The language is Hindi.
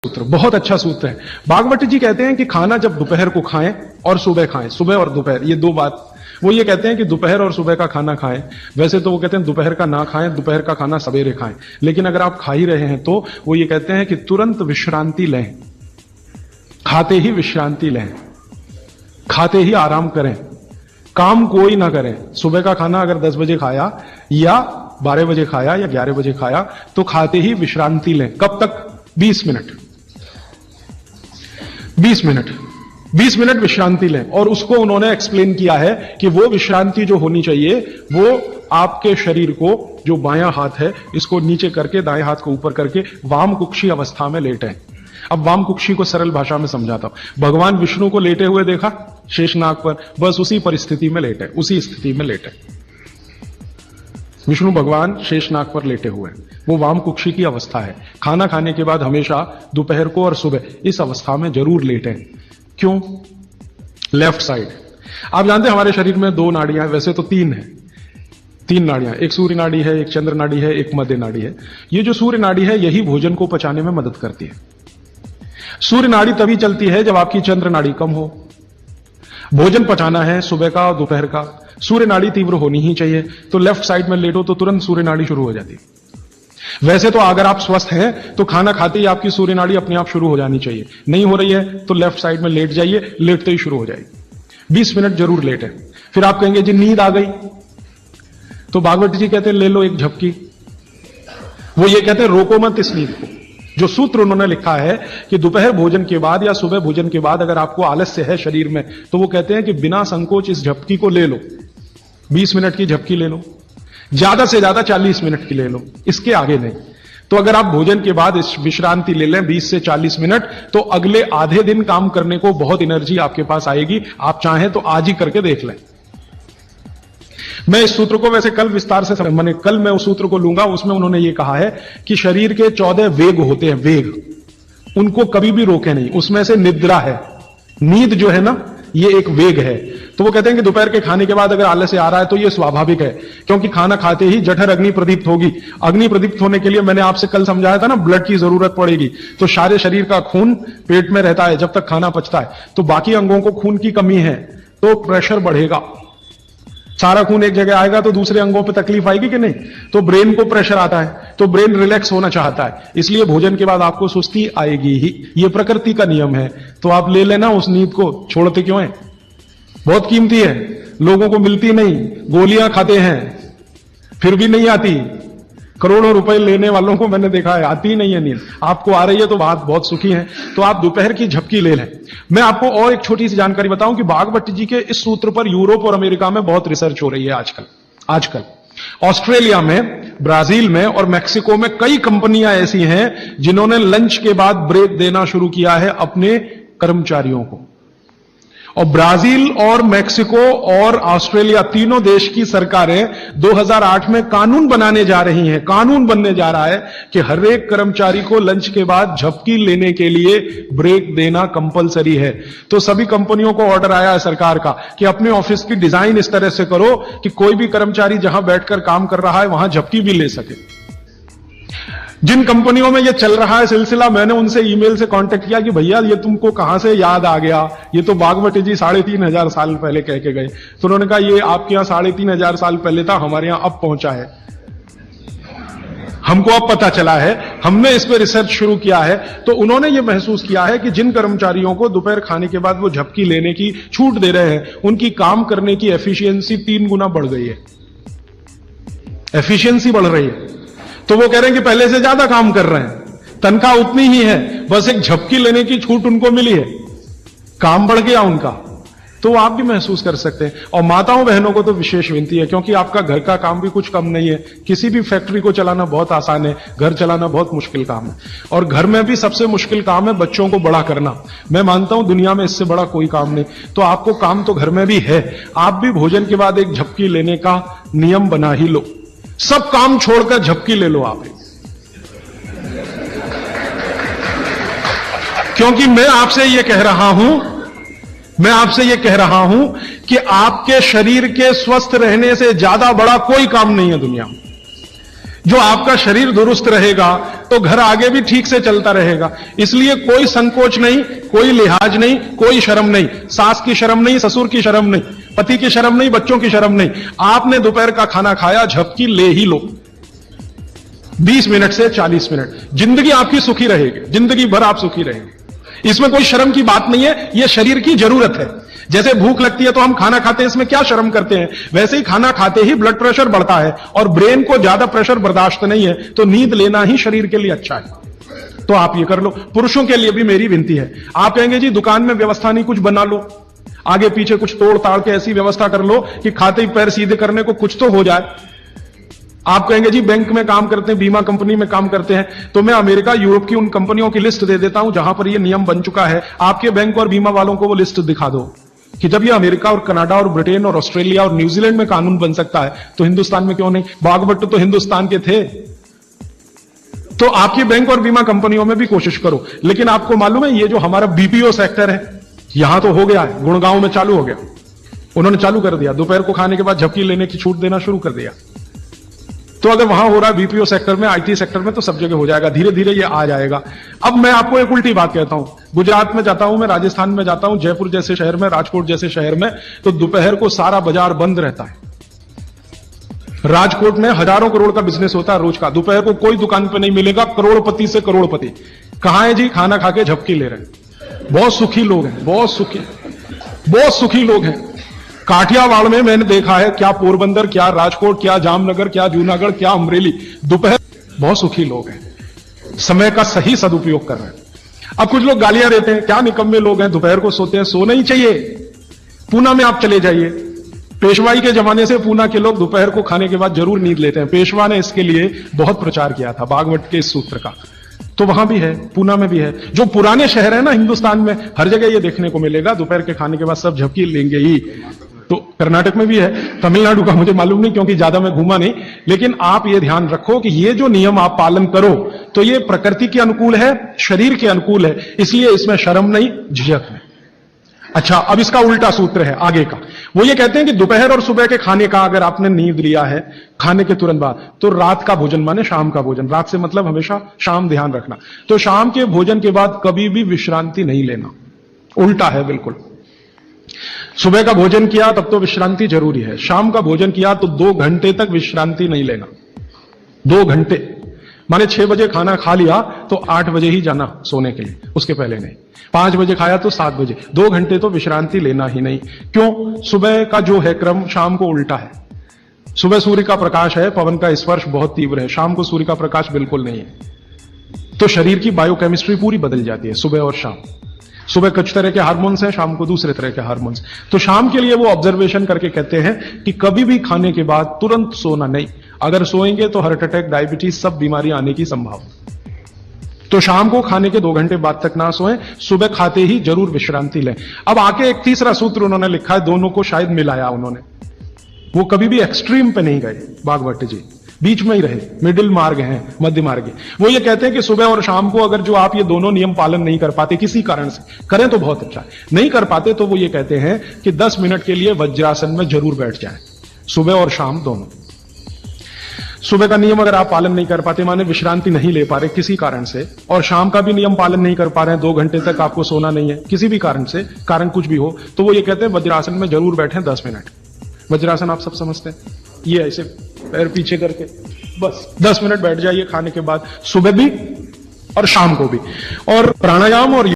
सूत्र बहुत अच्छा सूत्र है। भागवत जी कहते हैं कि खाना जब दोपहर को खाएं और सुबह खाएं, सुबह और दोपहर, ये दो बात। वो ये कहते हैं कि दोपहर और सुबह का खाना खाएं। वैसे तो वो कहते हैं दोपहर का ना खाएं, दोपहर का खाना सवेरे खाएं। लेकिन अगर आप खा ही रहे हैं तो वो ये कहते हैं कि तुरंत विश्रांति लें, खाते ही विश्रांति लें, खाते ही आराम करें, काम कोई ना करें। सुबह का खाना अगर 10 बजे खाया या 12 बजे खाया या 11 बजे खाया तो खाते ही विश्रांति लें। कब तक? 20 मिनट 20 मिनट विश्रांति लें। और उसको उन्होंने एक्सप्लेन किया है कि वो विश्रांति जो होनी चाहिए वो आपके शरीर को, जो बायां हाथ है इसको नीचे करके दाएं हाथ को ऊपर करके वाम कुक्षी अवस्था में लेटें। अब वाम कुक्षी को सरल भाषा में समझाता हूं। भगवान विष्णु को लेटे हुए देखा शेषनाग पर, बस उसी परिस्थिति में लेटे, उसी स्थिति में लेटे। विष्णु भगवान शेषनाग पर लेटे हुए, वो वाम कुक्षी की अवस्था है। खाना खाने के बाद हमेशा दोपहर को और सुबह इस अवस्था में जरूर लेटें। क्यों? Left side. आप जानते हैं हमारे शरीर में 2 नाड़ियां हैं, वैसे तो 3 है, 3 नाड़ियां, एक सूर्य नाड़ी है, एक चंद्र नाड़ी है, एक मध्य नाड़ी है। ये जो सूर्य नाड़ी है यही भोजन को पचाने में मदद करती है। सूर्य नाड़ी तभी चलती है जब आपकी चंद्र नाड़ी कम हो। भोजन पचाना है सुबह का और दोपहर का, सूर्य नाड़ी तीव्र होनी ही चाहिए। तो लेफ्ट साइड में लेटो तो तुरंत सूर्य नाड़ी शुरू हो जाती है। वैसे तो अगर आप स्वस्थ हैं तो खाना खाते ही आपकी सूर्य नाड़ी अपने आप शुरू हो जानी चाहिए। नहीं हो रही है तो लेफ्ट साइड में लेट जाइए, लेटते ही शुरू हो जाएगी। 20 मिनट जरूर लेटे। फिर आप कहेंगे जी नींद आ गई, तो भागवत जी कहते हैं ले लो एक झपकी। वो ये कहते हैं रोको मत इस नींद को। जो सूत्र उन्होंने लिखा है कि दोपहर भोजन के बाद या सुबह भोजन के बाद अगर आपको आलस्य है शरीर में तो वो कहते हैं कि बिना संकोच इस झपकी को ले लो। 20 मिनट की झपकी ले लो, ज्यादा से ज्यादा 40 मिनट की ले लो, इसके आगे नहीं। तो अगर आप भोजन के बाद इस विश्रांति ले लें 20 से 40 मिनट तो अगले आधे दिन काम करने को बहुत एनर्जी आपके पास आएगी। आप चाहें तो आज ही करके देख लें। मैं इस सूत्र को वैसे कल विस्तार से मैंने कल मैं उस सूत्र को लूंगा, उसमें उन्होंने ये कहा है कि शरीर के 14 वेग होते हैं, वेग, उनको कभी भी रोके नहीं। उसमें से निद्रा है, नींद जो है ना, ये एक वेग है। तो वो कहते हैं कि दोपहर के खाने के बाद अगर आलस्य आ रहा है तो ये स्वाभाविक है, क्योंकि खाना खाते ही जठर अग्नि प्रदीप्त होगी। अग्नि प्रदीप्त होने के लिए मैंने आपसे कल समझाया था ना, ब्लड की जरूरत पड़ेगी। तो सारे शरीर का खून पेट में रहता है जब तक खाना पचता है, तो बाकी अंगों को खून की कमी है तो प्रेशर बढ़ेगा। सारा खून एक जगह आएगा तो दूसरे अंगों पे तकलीफ आएगी कि नहीं? तो ब्रेन को प्रेशर आता है, तो ब्रेन रिलैक्स होना चाहता है, इसलिए भोजन के बाद आपको सुस्ती आएगी ही। ये प्रकृति का नियम है। तो आप ले लेना उस नींद को, छोड़ते क्यों है? बहुत कीमती है, लोगों को मिलती नहीं। गोलियां खाते हैं फिर भी नहीं आती। करोड़ों रुपए लेने वालों को मैंने देखा है, आती ही नहीं है नींद। आपको आ रही है तो बात बहुत सुखी है। तो आप दोपहर की झपकी ले लें। मैं आपको और एक छोटी सी जानकारी बताऊं कि भागवत जी के इस सूत्र पर यूरोप और अमेरिका में बहुत रिसर्च हो रही है आजकल। ऑस्ट्रेलिया में, ब्राजील में और मैक्सिको में कई कंपनियां ऐसी हैं जिन्होंने लंच के बाद ब्रेक देना शुरू किया है अपने कर्मचारियों को। और ब्राजील और मैक्सिको और ऑस्ट्रेलिया, तीनों देश की सरकारें 2008 में कानून बनाने जा रही हैं। कानून बनने जा रहा है कि हर एक कर्मचारी को लंच के बाद झपकी लेने के लिए ब्रेक देना कंपलसरी है। तो सभी कंपनियों को ऑर्डर आया है सरकार का कि अपने ऑफिस की डिजाइन इस तरह से करो कि कोई भी कर्मचारी जहां बैठकर काम कर रहा है वहां झपकी भी ले सके। जिन कंपनियों में ये चल रहा है सिलसिला, मैंने उनसे ईमेल से कांटेक्ट किया कि भैया ये तुमको कहां से याद आ गया? ये तो भागवत जी 3,500 साल पहले कह के गए। तो उन्होंने कहा ये आपके यहां 3,500 साल पहले था, हमारे यहां अब पहुंचा है, हमको अब पता चला है, हमने इस पर रिसर्च शुरू किया है। तो उन्होंने ये महसूस किया है कि जिन कर्मचारियों को दोपहर खाने के बाद वो झपकी लेने की छूट दे रहे हैं उनकी काम करने की एफिशिएंसी 3 गुना बढ़ गई है। एफिशिएंसी बढ़ रही है। तो वो कह रहे हैं कि पहले से ज्यादा काम कर रहे हैं, तनख्वाह उतनी ही है, बस एक झपकी लेने की छूट उनको मिली है, काम बढ़ गया उनका। तो आप भी महसूस कर सकते हैं। और माताओं बहनों को तो विशेष विनती है, क्योंकि आपका घर का काम भी कुछ कम नहीं है। किसी भी फैक्ट्री को चलाना बहुत आसान है, घर चलाना बहुत मुश्किल काम है। और घर में भी सबसे मुश्किल काम है बच्चों को बड़ा करना। मैं मानता हूं दुनिया में इससे बड़ा कोई काम नहीं। तो आपको काम तो घर में भी है, आप भी भोजन के बाद एक झपकी लेने का नियम बना ही लो। सब काम छोड़कर झपकी ले लो आप। क्योंकि मैं आपसे यह कह रहा हूं कि आपके शरीर के स्वस्थ रहने से ज्यादा बड़ा कोई काम नहीं है दुनिया में। जो आपका शरीर दुरुस्त रहेगा तो घर आगे भी ठीक से चलता रहेगा। इसलिए कोई संकोच नहीं, कोई लिहाज नहीं, कोई शर्म नहीं, सास की शर्म नहीं, ससुर की शर्म नहीं, पति की शर्म नहीं, बच्चों की शर्म नहीं। आपने दोपहर का खाना खाया, झपकी ले ही लो। 20 मिनट से 40 मिनट, जिंदगी आपकी सुखी रहेगी, जिंदगी भर आप सुखी रहेंगे। इसमें कोई शर्म की बात नहीं है, यह शरीर की जरूरत है। जैसे भूख लगती है तो हम खाना खाते हैं, इसमें क्या शर्म करते हैं? वैसे ही खाना खाते ही ब्लड प्रेशर बढ़ता है और ब्रेन को ज्यादा प्रेशर बर्दाश्त नहीं है, तो नींद लेना ही शरीर के लिए अच्छा है। तो आप ये कर लो। पुरुषों के लिए भी मेरी विनती है, आप कहेंगे जी दुकान में व्यवस्था नहीं, कुछ बना लो, आगे पीछे कुछ तोड़ ताड़ के ऐसी व्यवस्था कर लो कि खाते ही पैर सीधे करने को कुछ तो हो जाए। आप कहेंगे जी बैंक में काम करते हैं, बीमा कंपनी में काम करते हैं, तो मैं अमेरिका यूरोप की उन कंपनियों की लिस्ट दे देता हूं जहां पर यह नियम बन चुका है। आपके बैंक और बीमा वालों को वो लिस्ट दिखा दो कि जब ये अमेरिका और कनाडा और ब्रिटेन और ऑस्ट्रेलिया और न्यूजीलैंड में कानून बन सकता है तो हिंदुस्तान में क्यों नहीं? बागभट्ट तो हिंदुस्तान के थे। तो आपकी बैंक और बीमा कंपनियों में भी कोशिश करो। लेकिन आपको मालूम है, ये जो हमारा बीपीओ सेक्टर है, यहां तो हो गया है, गुड़गांव में चालू हो गया, उन्होंने चालू कर दिया, दोपहर को खाने के बाद झपकी लेने की छूट देना शुरू कर दिया। तो अगर वहां हो रहा है बीपीओ सेक्टर में, आईटी सेक्टर में, तो सब जगह हो जाएगा, धीरे धीरे ये आ जाएगा। अब मैं आपको एक उल्टी बात कहता हूं, गुजरात में जाता हूं, मैं राजस्थान में जाता हूं, जयपुर जैसे शहर में, राजकोट जैसे शहर में, तो दोपहर को सारा बाजार बंद रहता है। राजकोट में हजारों करोड़ का बिजनेस होता है रोज का, दोपहर को कोई दुकान पे नहीं मिलेगा, करोड़पति से करोड़पति। कहां है जी? खाना खा के झपकी ले रहे हैं। बहुत सुखी लोग हैं, बहुत सुखी लोग हैं। काठियावाड़ में मैंने देखा है, क्या पोरबंदर, क्या राजकोट, क्या जामनगर, क्या जूनागढ़, क्या अमरेली, दोपहर बहुत सुखी लोग हैं, समय का सही सदुपयोग कर रहे हैं। अब कुछ लोग गालियां देते हैं, क्या निकम्मे लोग हैं, दोपहर को सोते हैं। सोना ही चाहिए। पूना में आप चले जाइए, पेशवाई के जमाने से पूना के लोग दोपहर को खाने के बाद जरूर नींद लेते हैं। पेशवा ने इसके लिए बहुत प्रचार किया था, बागवट के इस सूत्र का। तो वहां भी है, पूना में भी है। जो पुराने शहर है ना हिंदुस्तान में, हर जगह ये देखने को मिलेगा, दोपहर के खाने के बाद सब झपकी लेंगे ही। तो कर्नाटक में भी है, तमिलनाडु का मुझे मालूम नहीं क्योंकि ज्यादा मैं घूमा नहीं, लेकिन आप ये ध्यान रखो कि ये जो नियम आप पालन करो तो ये प्रकृति के अनुकूल है, शरीर के अनुकूल है, इसलिए इसमें शर्म नहीं, झिझक नहीं। अच्छा, अब इसका उल्टा सूत्र है आगे का। वो ये कहते हैं कि दोपहर और सुबह के खाने का अगर आपने नींद लिया है खाने के तुरंत बाद, तो रात का भोजन माने शाम का भोजन, रात से मतलब हमेशा शाम, ध्यान रखना। तो शाम के भोजन के बाद कभी भी विश्रांति नहीं लेना, उल्टा है बिल्कुल। सुबह का भोजन किया तब तो विश्रांति जरूरी है, शाम का भोजन किया तो 2 घंटे तक विश्रांति नहीं लेना। 2 घंटे माने 6 बजे खाना खा लिया तो 8 बजे ही जाना सोने के लिए, उसके पहले नहीं। 5 बजे खाया तो 7 बजे, 2 घंटे तो विश्रांति लेना ही नहीं। क्यों? सुबह का जो है क्रम शाम को उल्टा है। सुबह सूर्य का प्रकाश है, पवन का स्पर्श बहुत तीव्र है, शाम को सूर्य का प्रकाश बिल्कुल नहीं है। तो शरीर की बायोकेमिस्ट्री पूरी बदल जाती है सुबह और शाम। सुबह कुछ तरह के हार्मोन्स हैं, शाम को दूसरे तरह के हार्मोन्स। तो शाम के लिए वो ऑब्जर्वेशन करके कहते हैं कि कभी भी खाने के बाद तुरंत सोना नहीं, अगर सोएंगे तो हार्ट अटैक, डायबिटीज, सब बीमारी आने की संभावना। तो शाम को खाने के 2 घंटे बाद तक ना सोएं, सुबह खाते ही जरूर विश्रांति लें। अब आके एक तीसरा सूत्र उन्होंने लिखा है, दोनों को शायद मिलाया उन्होंने, वो कभी भी एक्सट्रीम पे नहीं गए बागवट जी, बीच में ही रहे, मिडिल मार्ग है, मध्य मार्ग है। वो ये कहते हैं कि सुबह और शाम को अगर जो आप ये दोनों नियम पालन नहीं कर पाते किसी कारण से, करें तो बहुत अच्छा है, नहीं कर पाते तो वो ये कहते हैं कि 10 मिनट के लिए वज्रासन में जरूर बैठ जाएं, सुबह और शाम दोनों। सुबह का नियम अगर आप पालन नहीं कर पाते, माने विश्रांति नहीं ले पा रहे किसी कारण से, और शाम का भी नियम पालन नहीं कर पा रहे हैं, 2 घंटे तक आपको सोना नहीं है किसी भी कारण से, कारण कुछ भी हो, तो वो ये कहते हैं वज्रासन में जरूर बैठें 10 मिनट। वज्रासन आप सब समझते हैं, ये ऐसे पैर पीछे करके बस 10 मिनट बैठ जाइए खाने के बाद, सुबह भी और शाम को भी। और प्राणायाम और